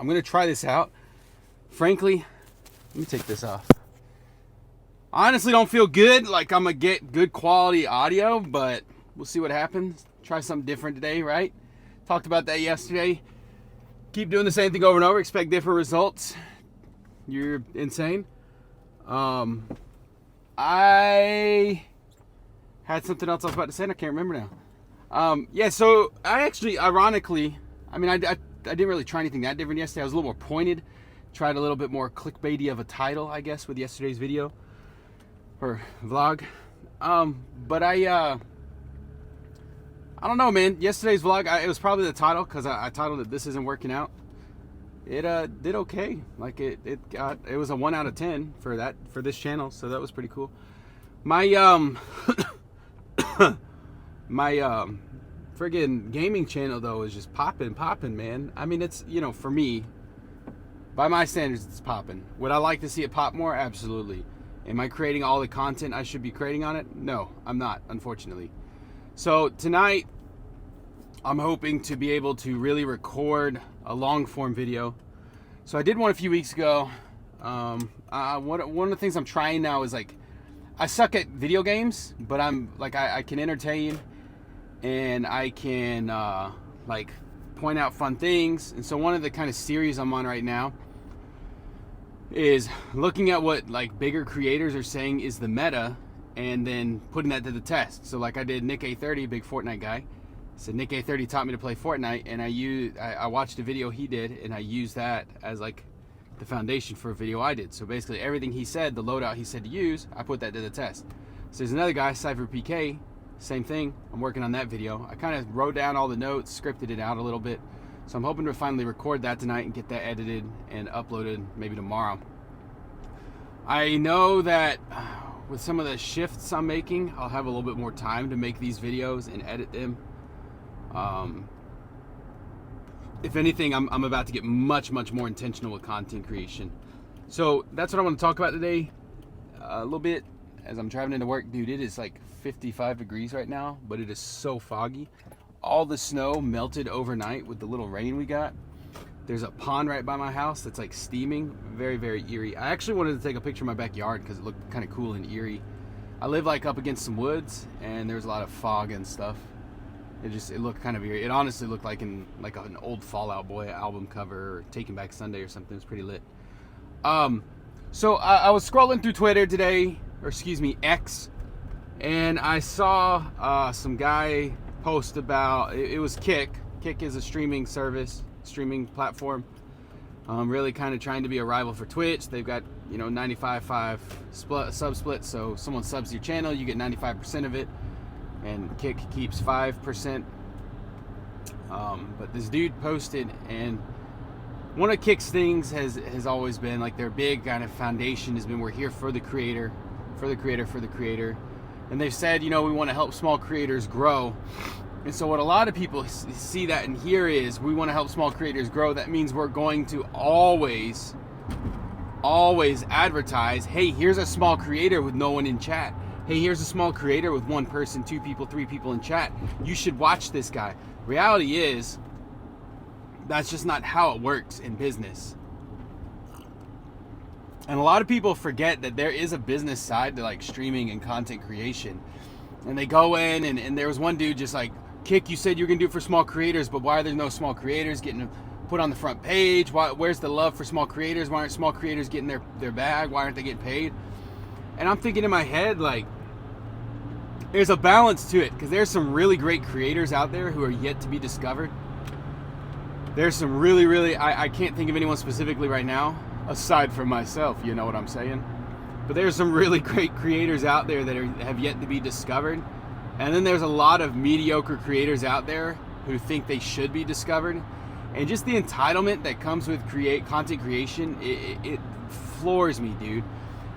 I'm going to try this out. Frankly, let me take this off. I honestly don't feel good, like I'm going to get good quality audio, but we'll see what happens. Try something different today, right? Talked about that yesterday. Keep doing the same thing over and over, expect different results. You're insane. I had something else I was about to say and I can't remember now. So I actually, ironically, I didn't really try anything that different yesterday. I was a little more pointed. Tried a little bit more clickbaity of a title, I guess, with yesterday's video or vlog. But I don't know, man. Yesterday's vlog, it was probably the title because I titled it "This Isn't Working Out." It did okay. Like it was a 1 out of 10 for this channel, so that was pretty cool. My friggin' gaming channel though is just popping, man. I mean, it's, for me, by my standards, it's popping. Would I like to see it pop more? Absolutely. Am I creating all the content I should be creating on it? No, I'm not, unfortunately. So tonight, I'm hoping to be able to really record a long form video. So I did one a few weeks ago. One of the things I'm trying now is like, I suck at video games, but I'm like, I can entertain and I can like point out fun things. And so one of the kind of series I'm on right now is looking at what like bigger creators are saying is the meta and then putting that to the test. So like I did Nick A30, big Fortnite guy. So Nick A30 taught me to play Fortnite, and I watched a video he did, and I used that as like the foundation for a video I did. So basically everything he said, the loadout he said to use, I put that to the test. So there's another guy, Cypher PK, same thing. I'm working on that video. I kind of wrote down all the notes, scripted it out a little bit. So I'm hoping to finally record that tonight and get that edited and uploaded maybe tomorrow. I know that with some of the shifts I'm making, I'll have a little bit more time to make these videos and edit them. If anything, I'm about to get much more intentional with content creation. So that's what I want to talk about today a little bit as I'm driving into work. Dude, it is like 55 degrees right now, but it is so foggy. All the snow melted overnight with the little rain we got. There's a pond right by my house that's like steaming. Very eerie. I actually wanted to take a picture of my backyard because it looked kind of cool and eerie. I live like up against some woods and there's a lot of fog and stuff. It looked kind of eerie. It honestly looked like an old Fall Out Boy album cover or Taking Back Sunday or something. It was pretty lit. So I was scrolling through Twitter today, or excuse me, X, and I saw some guy post about, it was Kick. Kick is a streaming platform. Really kind of trying to be a rival for Twitch. They've got 95/5 sub split, so someone subs your channel, you get 95% of it. And Kick keeps 5%. But this dude posted, and one of Kick's things has always been like their big kind of foundation has been, we're here for the creator. And they've said, we want to help small creators grow. And so what a lot of people see that and hear is, we want to help small creators grow. That means we're going to always advertise, hey, here's a small creator with no one in chat. Hey, here's a small creator with 1 person, 2 people, 3 people in chat. You should watch this guy. Reality is, that's just not how it works in business. And a lot of people forget that there is a business side to like streaming and content creation. And they go in and there was one dude just like, Kick, you said you were gonna do it for small creators, but why are there no small creators getting put on the front page? Where's the love for small creators? Why aren't small creators getting their bag? Why aren't they getting paid? And I'm thinking in my head, like, there's a balance to it, because there's some really great creators out there who are yet to be discovered. There's some really, I can't think of anyone specifically right now, aside from myself, you know what I'm saying? But there's some really great creators out there that have yet to be discovered. And then there's a lot of mediocre creators out there who think they should be discovered. And just the entitlement that comes with content creation, it floors me, dude.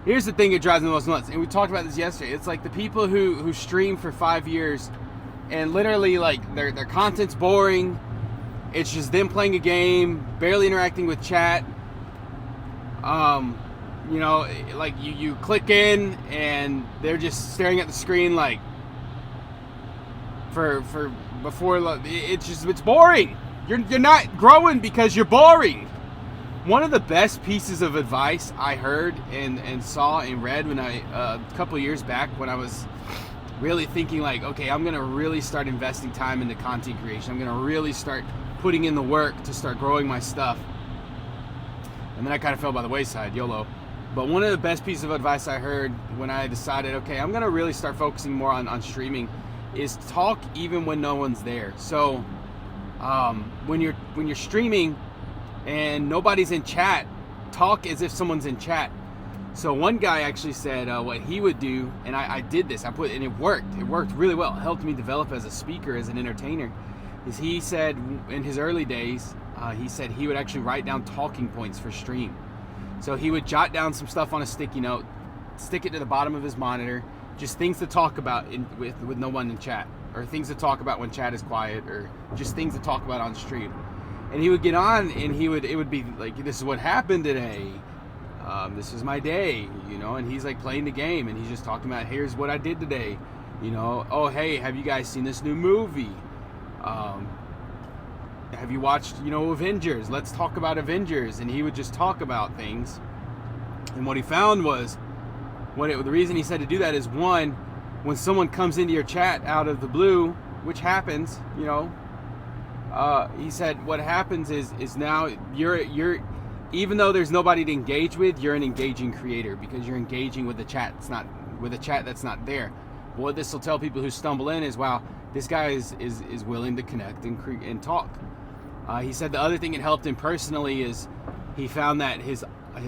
Here's the thing that drives me the most nuts, and we talked about this yesterday. It's like the people who stream for 5 years and literally like their content's boring. It's just them playing a game, barely interacting with chat. Like you click in and they're just staring at the screen like it's boring. You're not growing because you're boring. One of the best pieces of advice I heard and saw and read when a couple years back, when I was really thinking like, okay, I'm gonna really start investing time into content creation. I'm gonna really start putting in the work to start growing my stuff. And then I kind of fell by the wayside, YOLO. But one of the best pieces of advice I heard when I decided, okay, I'm gonna really start focusing more on streaming, is talk even when no one's there. So when you're streaming and nobody's in chat, talk as if someone's in chat. So one guy actually said what he would do, and I did this. And it worked. It worked really well. It helped me develop as a speaker, as an entertainer. Is he said in his early days, he said he would actually write down talking points for stream. So he would jot down some stuff on a sticky note, stick it to the bottom of his monitor, just things to talk about with no one in chat, or things to talk about when chat is quiet, or just things to talk about on stream. And he would get on, and it would be like, this is what happened today. This is my day, you know, and he's like playing the game, and he's just talking about, here's what I did today, you know. Oh, hey, have you guys seen this new movie? Have you watched, you know, Avengers? Let's talk about Avengers. And he would just talk about things. And what he found was, the reason he said to do that is, one, when someone comes into your chat out of the blue, which happens, you know, he said what happens is now you're even though there's nobody to engage with, you're an engaging creator, because you're engaging with the chat. It's not with a chat that's not there. What this will tell people who stumble in is, wow, this guy is willing to connect and talk. He said the other thing it helped him personally is he found that his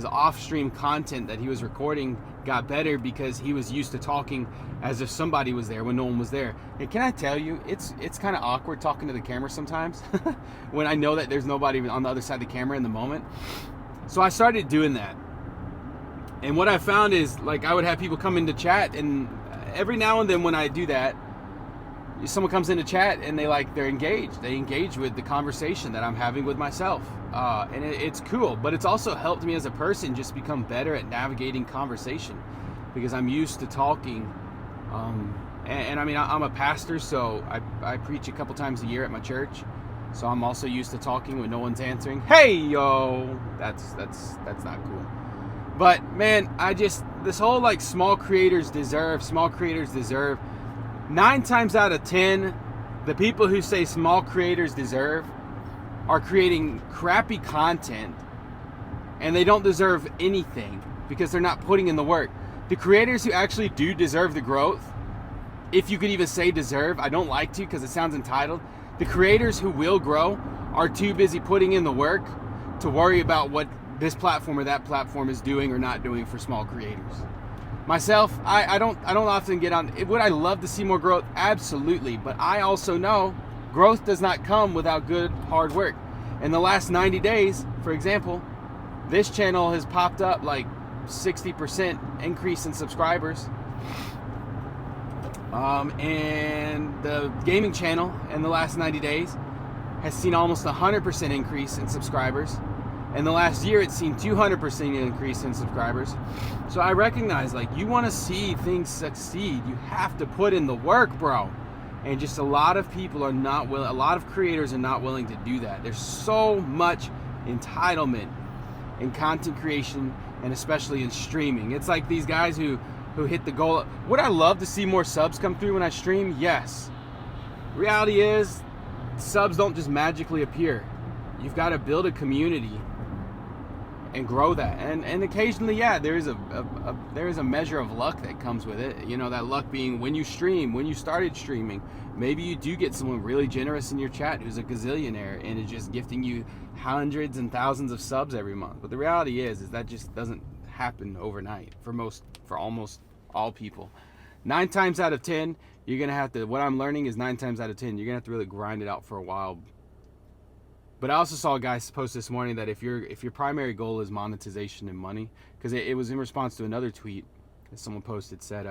off-stream content that he was recording got better because he was used to talking as if somebody was there when no one was there. And can I tell you, it's kind of awkward talking to the camera sometimes when I know that there's nobody on the other side of the camera in the moment. So I started doing that. And what I found is, like, I would have people come into chat, and every now and then when I do that, someone comes into chat and they're engaged. They engage with the conversation that I'm having with myself. And it's cool, but it's also helped me as a person just become better at navigating conversation, because I'm used to talking. And I mean, I'm a pastor, so I preach a couple times a year at my church. So I'm also used to talking when no one's answering. Hey, yo, that's not cool. But man, this whole like small creators deserve. 9 times out of 10, the people who say small creators deserve are creating crappy content, and they don't deserve anything because they're not putting in the work. The creators who actually do deserve the growth, if you could even say deserve, I don't like to because it sounds entitled. The creators who will grow are too busy putting in the work to worry about what this platform or that platform is doing or not doing for small creators. Myself, I don't often get on. Would I love to see more growth? Absolutely. But I also know growth does not come without good, hard work. In the last 90 days, for example, this channel has popped up like 60% increase in subscribers. And the gaming channel in the last 90 days has seen almost 100% increase in subscribers. In the last year, it's seen 200% increase in subscribers. So I recognize, like, you want to see things succeed, you have to put in the work, bro. And just a lot of people are not willing, a lot of creators are not willing to do that. There's so much entitlement in content creation, and especially in streaming. It's like these guys who hit the goal. Would I love to see more subs come through when I stream? Yes. Reality is, subs don't just magically appear. You've got to build a community and grow that, and occasionally, yeah, there is a measure of luck that comes with it. You know, that luck being when you started streaming, maybe you do get someone really generous in your chat who's a gazillionaire and is just gifting you hundreds and thousands of subs every month. But the reality is that just doesn't happen overnight for almost all people. 9 times out of 10, you're gonna have to. What I'm learning is 9 times out of 10, you're gonna have to really grind it out for a while. But I also saw a guy post this morning that if your primary goal is monetization and money, because it was in response to another tweet that someone posted, said,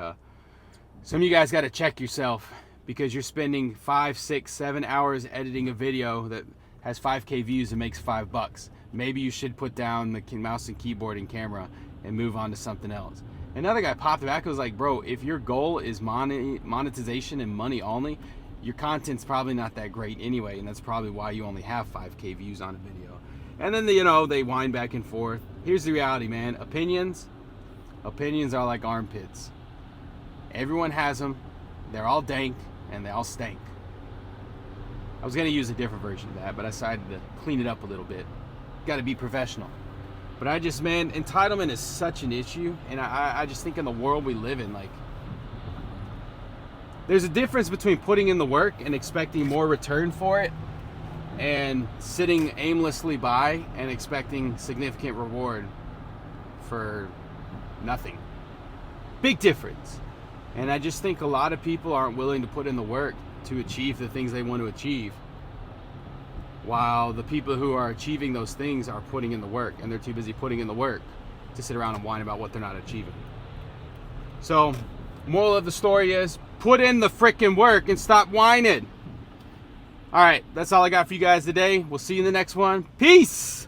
some of you guys got to check yourself because you're spending 5, 6, 7 hours editing a video that has 5K views and makes $5. Maybe you should put down the mouse and keyboard and camera and move on to something else. Another guy popped back and was like, bro, if your goal is monetization and money only, your content's probably not that great anyway, and that's probably why you only have 5K views on a video. And then, they whine back and forth. Here's the reality, man. Opinions are like armpits. Everyone has them. They're all dank, and they all stank. I was going to use a different version of that, but I decided to clean it up a little bit. Got to be professional. But entitlement is such an issue, and I just think in the world we live in, like, there's a difference between putting in the work and expecting more return for it, and sitting aimlessly by and expecting significant reward for nothing. Big difference. And I just think a lot of people aren't willing to put in the work to achieve the things they want to achieve, while the people who are achieving those things are putting in the work, and they're too busy putting in the work to sit around and whine about what they're not achieving. So, moral of the story is, put in the frickin' work and stop whining. All right, that's all I got for you guys today. We'll see you in the next one. Peace!